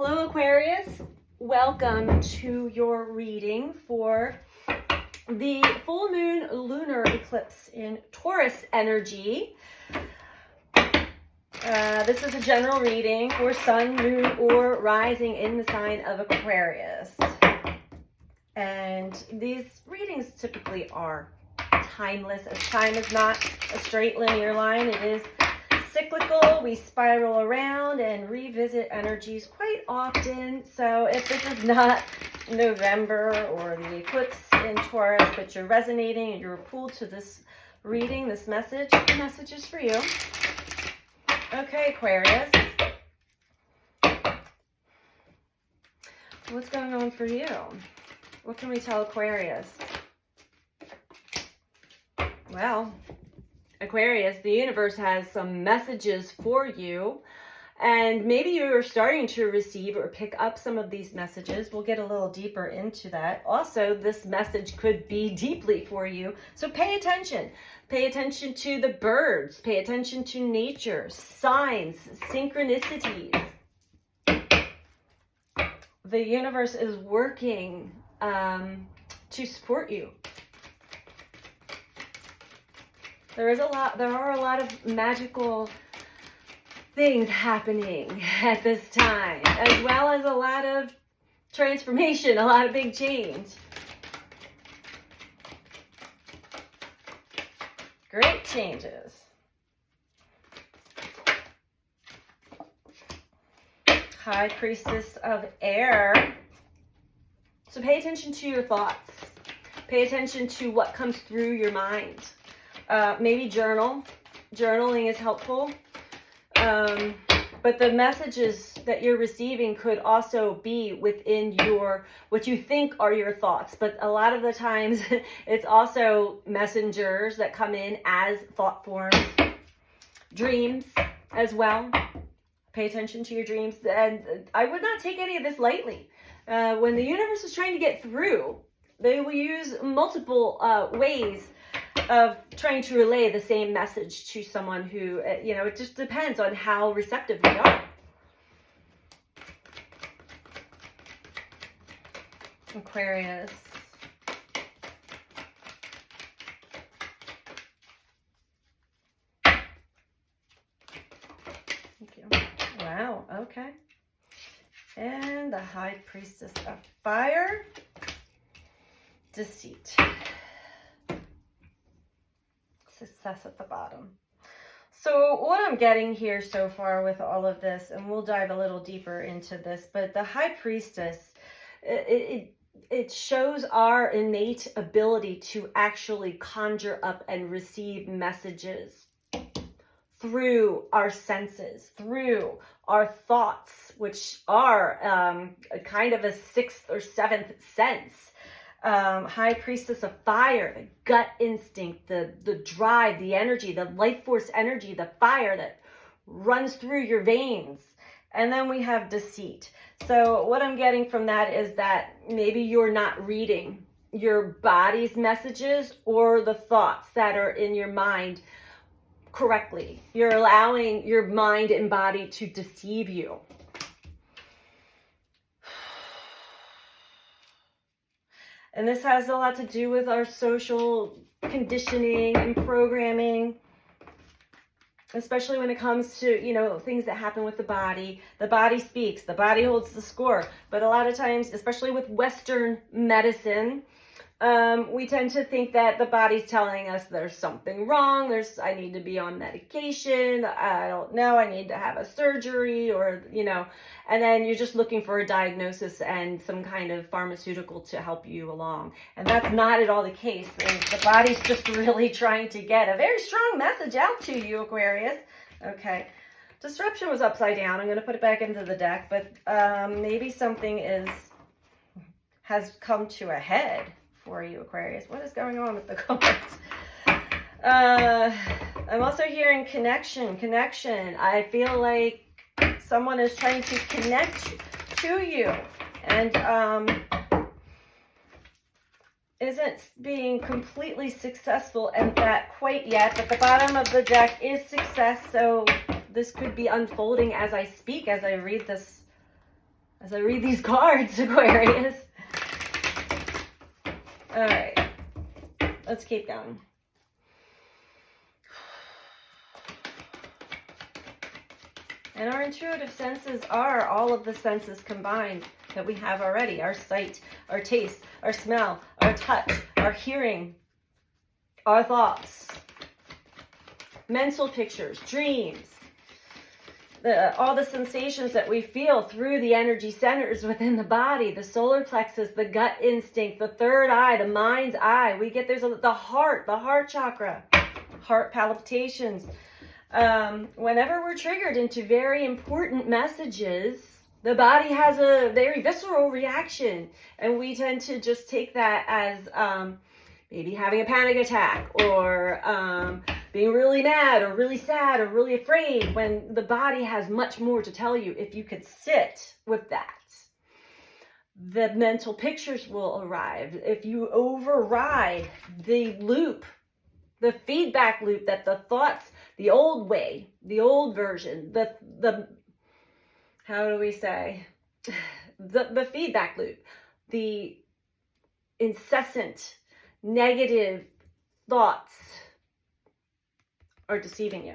Hello Aquarius, welcome to your reading for the full moon lunar eclipse in Taurus energy. This is a general reading for sun, moon, or rising in the sign of Aquarius. And these readings typically are timeless, as time is not a straight linear line. It is cyclical. We spiral around and revisit energies quite often. So if this is not November or the eclipse in Taurus, but you're resonating and you're pulled to this reading, this message, the message is for you. Okay, Aquarius. What's going on for you? What can we tell Aquarius? Well, Aquarius, the universe has some messages for you, and maybe you're starting to receive or pick up some of these messages. We'll get a little deeper into that. Also, this message could be deeply for you, so pay attention. Pay attention to the birds. Pay attention to nature, signs, synchronicities. The universe is working to support you. There are a lot of magical things happening at this time, as well as a lot of transformation, a lot of big change. Great changes. High Priestess of Air. So pay attention to your thoughts. Pay attention to what comes through your mind. Maybe journal. Journaling is helpful. But the messages that you're receiving could also be within what you think are your thoughts. But a lot of the times it's also messengers that come in as thought forms. Dreams as well. Pay attention to your dreams. And I would not take any of this lightly. When the universe is trying to get through, they will use multiple ways of trying to relay the same message to someone who, it just depends on how receptive they are. Aquarius. Thank you. Wow, okay. And the High Priestess of Fire. Deceit. Success at the bottom. So what I'm getting here so far with all of this, and we'll dive a little deeper into this, but the High Priestess, it shows our innate ability to actually conjure up and receive messages through our senses, through our thoughts, which are a kind of a sixth or seventh sense. High Priestess of Fire, the gut instinct, the drive, the energy, the life force energy, the fire that runs through your veins. And then we have deceit. So what I'm getting from that is that maybe you're not reading your body's messages or the thoughts that are in your mind correctly. You're allowing your mind and body to deceive you. And this has a lot to do with our social conditioning and programming, especially when it comes to, things that happen with the body. The body speaks, the body holds the score. But a lot of times, especially with Western medicine, we tend to think that the body's telling us there's something wrong. I need to be on medication. I don't know. I need to have a surgery or, and then you're just looking for a diagnosis and some kind of pharmaceutical to help you along. And that's not at all the case. The body's just really trying to get a very strong message out to you, Aquarius. Okay. Disruption was upside down. I'm going to put it back into the deck, but maybe something has come to a head for you, Aquarius. What is going on with the cards? I'm also hearing connection. I feel like someone is trying to connect to you and isn't being completely successful at that quite yet, but the bottom of the deck is success, so this could be unfolding as I speak, as I read this as I read these cards, Aquarius. All right, let's keep going. And our intuitive senses are all of the senses combined that we have already. Our sight, our taste, our smell, our touch, our hearing, our thoughts, mental pictures, dreams, all the sensations that we feel through the energy centers within the body, the solar plexus, the gut instinct, the third eye, the mind's eye. We get the heart chakra, heart palpitations. Whenever we're triggered into very important messages, the body has a very visceral reaction, and we tend to just take that as maybe having a panic attack, or being really mad or really sad or really afraid, when the body has much more to tell you. If you could sit with that, the mental pictures will arrive. If you override the loop, the feedback loop that the thoughts, the old way, the old version, the how do we say, the feedback loop, the incessant negative thoughts are deceiving you.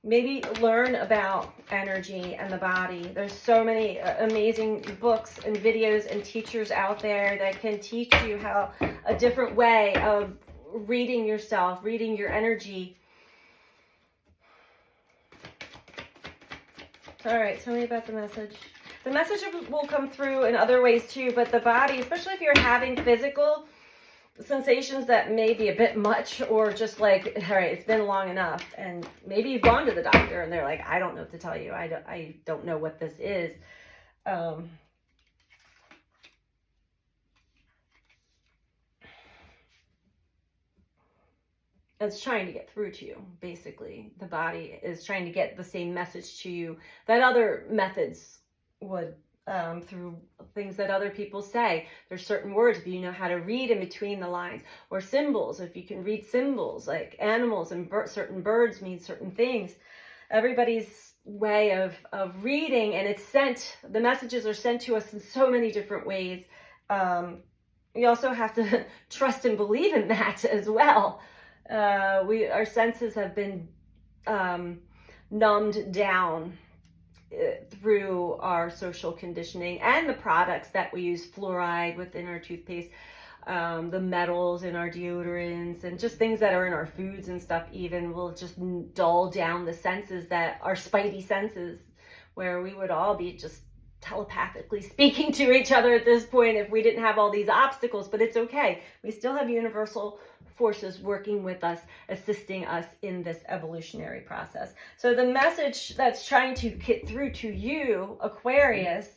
Maybe learn about energy and the body. There's so many amazing books and videos and teachers out there that can teach you how a different way of reading yourself, reading your energy. All right, tell me about the message. The message will come through in other ways too, but the body, especially if you're having physical sensations that may be a bit much, or just like, all right, it's been long enough, and maybe you've gone to the doctor and they're like, I don't know what to tell you. I don't know what this is. It's trying to get through to you, basically. The body is trying to get the same message to you that other methods would, through things that other people say. There's certain words, if you know how to read in between the lines, or symbols, if you can read symbols, like animals and certain birds mean certain things. Everybody's way of reading, and it's sent, the messages are sent to us in so many different ways. We also have to trust and believe in that as well. Our senses have been numbed down through our social conditioning and the products that we use, fluoride within our toothpaste, the metals in our deodorants, and just things that are in our foods and stuff even will just dull down the senses, that our spidey senses, where we would all be just telepathically speaking to each other at this point if we didn't have all these obstacles. But it's okay. We still have universal forces working with us, assisting us in this evolutionary process. So the message that's trying to get through to you, Aquarius,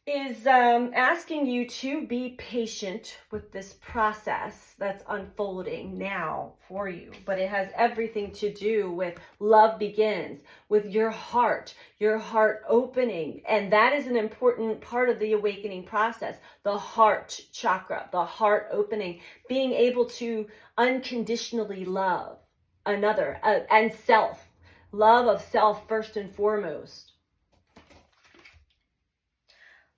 is asking you to be patient with this process that's unfolding now for you. But it has everything to do with love begins with your heart opening. And that is an important part of the awakening process. The heart chakra, the heart opening, being able to unconditionally love another and self. Love of self first and foremost.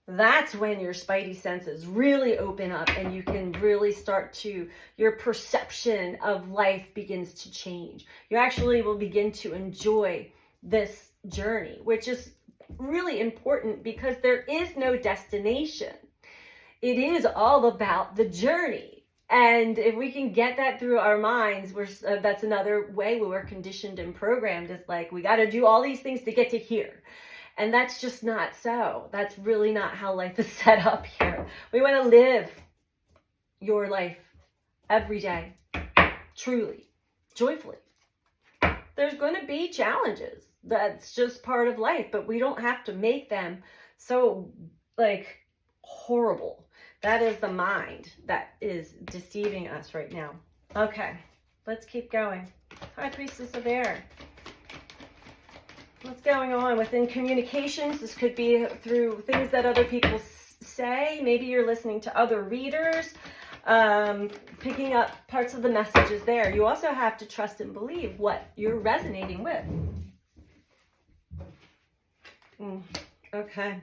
That's when your spidey senses really open up, and you can really start to, your perception of life begins to change. You actually will begin to enjoy this journey, which is really important because there is no destination. It is all about the journey. And if we can get that through our minds, that's another way we were conditioned and programmed, is like, we got to do all these things to get to here. And that's just not so. That's really not how life is set up here. We want to live your life every day, truly, joyfully. There's going to be challenges. That's just part of life, but we don't have to make them so, like, horrible. That is the mind that is deceiving us right now. Okay, let's keep going. High Priestess of Air. What's going on within communications? This could be through things that other people say. Maybe you're listening to other readers. picking up parts of the messages there. You also have to trust and believe what you're resonating with. Okay.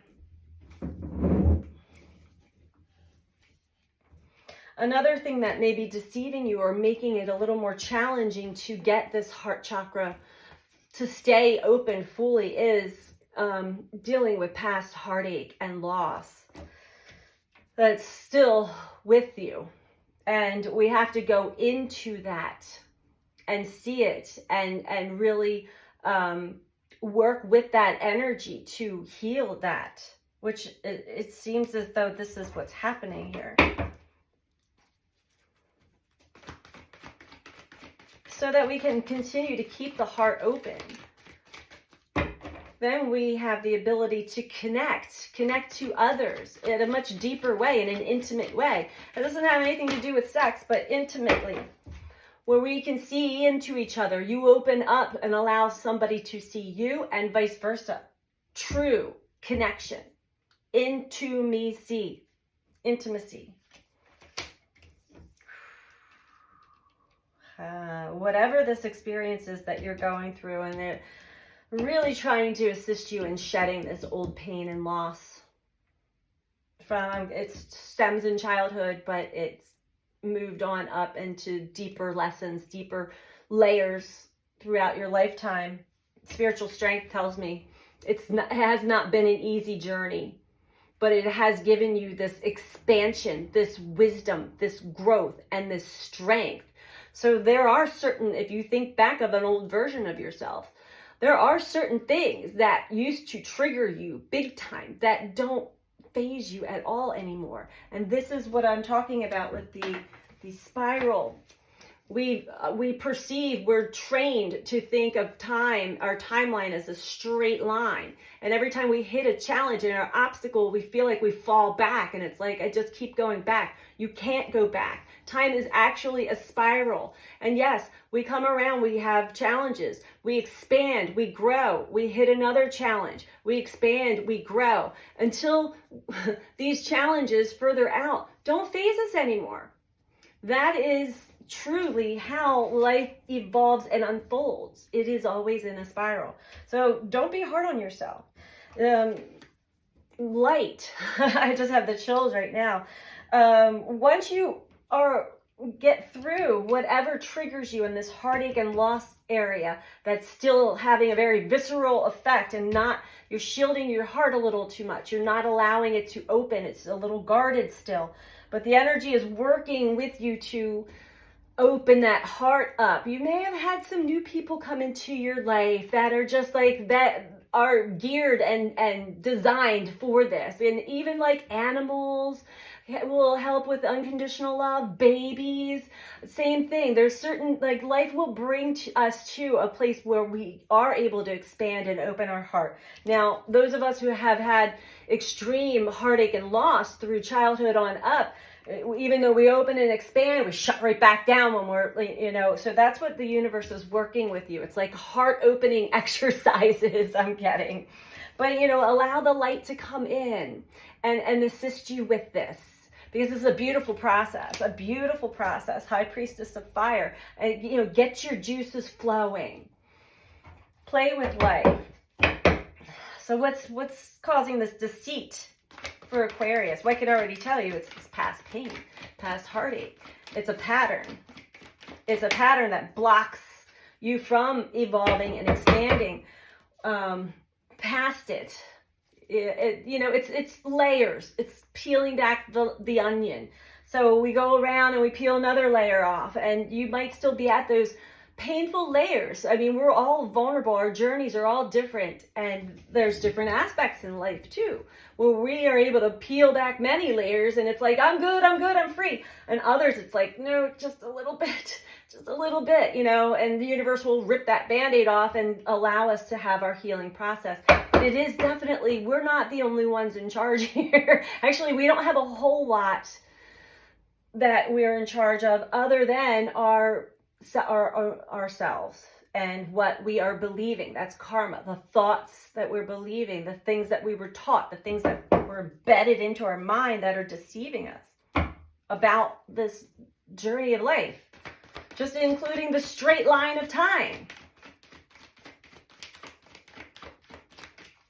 Another thing that may be deceiving you or making it a little more challenging to get this heart chakra to stay open fully is dealing with past heartache and loss that's still with you. And we have to go into that and see it and really work with that energy to heal that, which it seems as though this is what's happening here. So that we can continue to keep the heart open. Then we have the ability to connect to others in a much deeper way, in an intimate way. It doesn't have anything to do with sex, but intimately, where we can see into each other. You open up and allow somebody to see you, and vice versa. True connection. Intimacy. Whatever this experience is that you're going through, and they're really trying to assist you in shedding this old pain and loss from, it stems in childhood, but it's moved on up into deeper lessons, deeper layers throughout your lifetime. Spiritual strength tells me it has not been an easy journey, but it has given you this expansion, this wisdom, this growth, and this strength. So there are certain, if you think back of an old version of yourself, there are certain things that used to trigger you big time that don't phase you at all anymore. And this is what I'm talking about with the spiral. We're trained to think of time, our timeline, as a straight line. And every time we hit a challenge and our obstacle, we feel like we fall back. And it's like, I just keep going back. You can't go back. Time is actually a spiral. And yes, we come around, we have challenges. We expand, we grow, we hit another challenge. We expand, we grow, until these challenges further out don't faze us anymore. That is truly how life evolves and unfolds. It is always in a spiral. So don't be hard on yourself. Light. I just have the chills right now. Once you get through whatever triggers you in this heartache and loss area that's still having a very visceral effect, and you're shielding your heart a little too much. You're not allowing it to open. It's a little guarded still. But the energy is working with you to open that heart up. You may have had some new people come into your life that are just like that, are geared and designed for this. And even like animals will help with unconditional love. Babies, same thing. There's certain, like, life will bring us to a place where we are able to expand and open our heart. Now, those of us who have had extreme heartache and loss through childhood on up, even though we open and expand, we shut right back down when we're, so that's what the universe is working with you. It's like heart opening exercises I'm getting. But, allow the light to come in and assist you with this. Because this is a beautiful process, High Priestess of Fire. And, get your juices flowing. Play with life. So what's causing this deceit for Aquarius? Well, I can already tell you it's past pain, past heartache. It's a pattern. It's a pattern that blocks you from evolving and expanding past it. It's layers. It's peeling back the onion. So we go around and we peel another layer off, and you might still be at those painful layers. I mean, we're all vulnerable. Our journeys are all different, and there's different aspects in life too, where we are able to peel back many layers, and it's like, I'm good, I'm free. And others, it's like, no, just a little bit, and the universe will rip that Band-Aid off and allow us to have our healing process. But it is definitely, we're not the only ones in charge here. Actually, we don't have a whole lot that we're in charge of other than ourselves and what we are believing. That's karma. The thoughts that we're believing, the things that we were taught, the things that were embedded into our mind that are deceiving us about this journey of life, just including the straight line of time.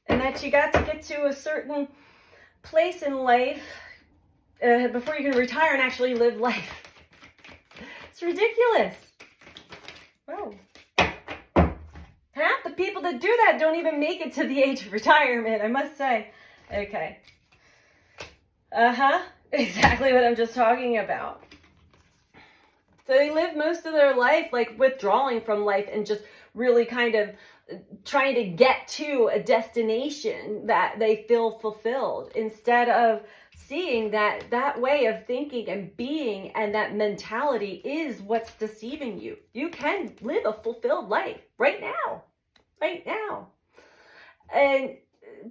And that you got to get to a certain place in life before you can retire and actually live life. It's ridiculous. Oh. Half the people that do that don't even make it to the age of retirement, I must say. Okay. Exactly what I'm just talking about. So they live most of their life like withdrawing from life and just really kind of trying to get to a destination that they feel fulfilled, instead of seeing that that way of thinking and being and that mentality is what's deceiving you. You can live a fulfilled life right now. And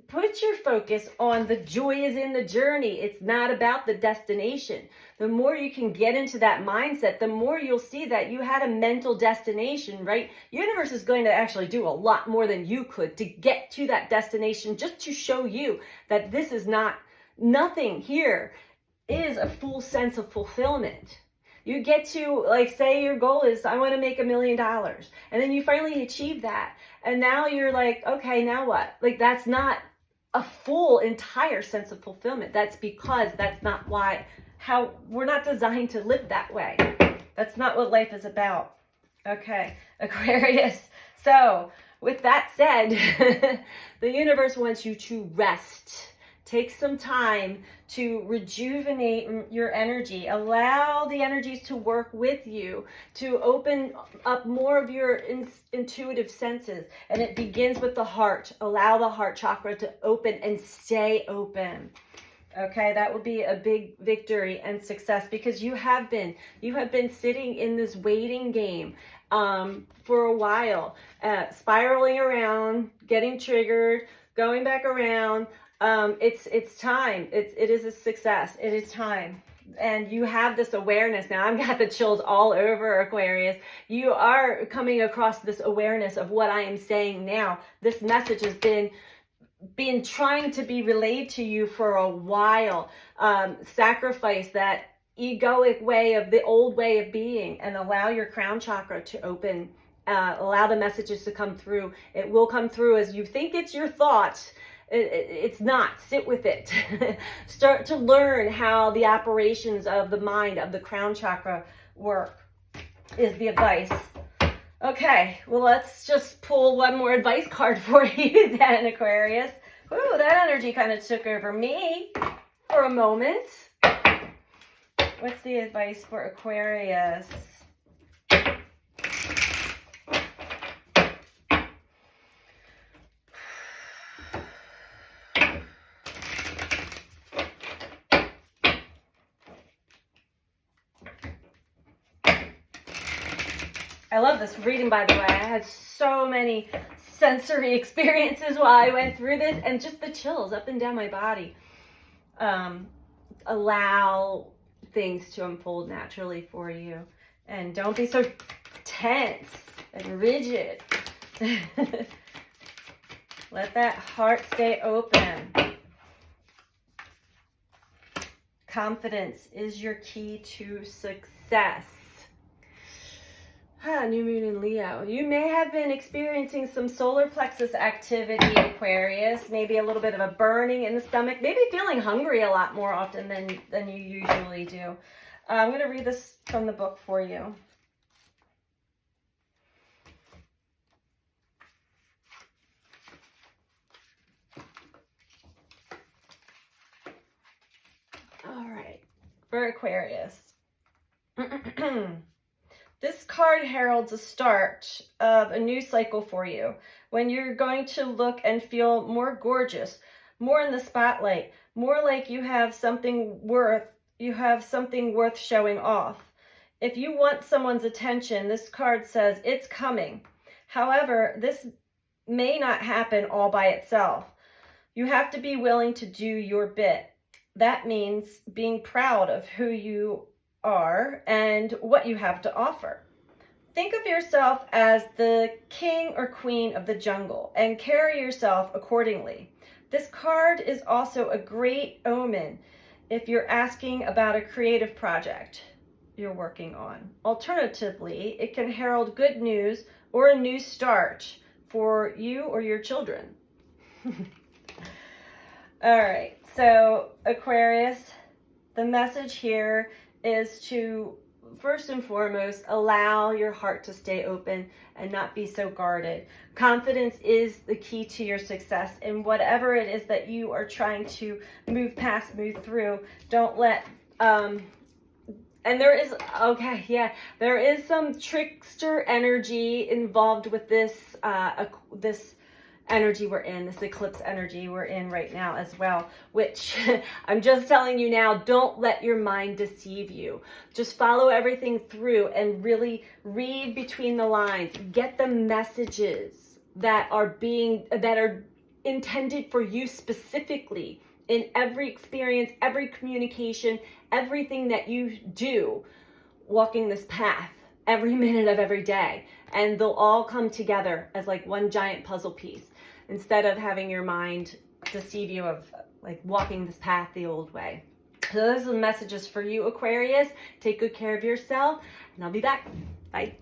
put your focus on the joy is in the journey. It's not about the destination. The more you can get into that mindset, the more you'll see that you had a mental destination, right? Universe is going to actually do a lot more than you could to get to that destination, just to show you that this is nothing here is a full sense of fulfillment. You get to, like, say your goal is, I want to make $1 million. And then you finally achieve that. And now you're like, okay, now what? Like, that's not a full, entire sense of fulfillment. That's because that's not how we're not designed to live that way. That's not what life is about. Okay, Aquarius. So, with that said, the universe wants you to rest. Take some time to rejuvenate your energy. Allow the energies to work with you, to open up more of your intuitive senses. And it begins with the heart. Allow the heart chakra to open and stay open. Okay, that would be a big victory and success, because you have been sitting in this waiting game for a while, spiraling around, getting triggered, going back around. It's time. It is a success. It is time. And you have this awareness now. I've got the chills all over, Aquarius. You are coming across this awareness of what I am saying now. This message has been trying to be relayed to you for a while. Sacrifice that egoic way of the old way of being and allow your crown chakra to open. Allow the messages to come through. It will come through as you think it's your thoughts. It's not. Sit with it. Start to learn how the operations of the mind, of the crown chakra work, is the advice. Okay, well, let's just pull one more advice card for you then, Aquarius. Ooh, that energy kind of took over me for a moment. What's the advice for Aquarius? I love this reading, by the way. I had so many sensory experiences while I went through this, and just the chills up and down my body. Allow things to unfold naturally for you. And don't be so tense and rigid. Let that heart stay open. Confidence is your key to success. New moon in Leo. You may have been experiencing some solar plexus activity, Aquarius. Maybe a little bit of a burning in the stomach. Maybe feeling hungry a lot more often than you usually do. I'm going to read this from the book for you. All right. For Aquarius. This card heralds a start of a new cycle for you, when you're going to look and feel more gorgeous, more in the spotlight, more like you have something worth showing off. If you want someone's attention, this card says it's coming. However, this may not happen all by itself. You have to be willing to do your bit. That means being proud of who you are and what you have to offer. Think of yourself as the king or queen of the jungle and carry yourself accordingly. This card is also a great omen. if you're asking about a creative project you're working on. Alternatively, it can herald good news or a new start for you or your children. All right, so Aquarius, the message here is to, first and foremost, allow your heart to stay open and not be so guarded. Confidence is the key to your success, and whatever it is that you are trying to move past, move through, don't let, and there is, okay, yeah, there is some trickster energy involved with this, this energy we're in, this eclipse energy we're in right now as well, which I'm just telling you now, don't let your mind deceive you. Just follow everything through and really read between the lines. Get the messages that are intended for you specifically in every experience, every communication, everything that you do, walking this path every minute of every day. And they'll all come together as like one giant puzzle piece, instead of having your mind deceive you of like walking this path the old way. So those are the messages for you, Aquarius. Take good care of yourself, and I'll be back. Bye.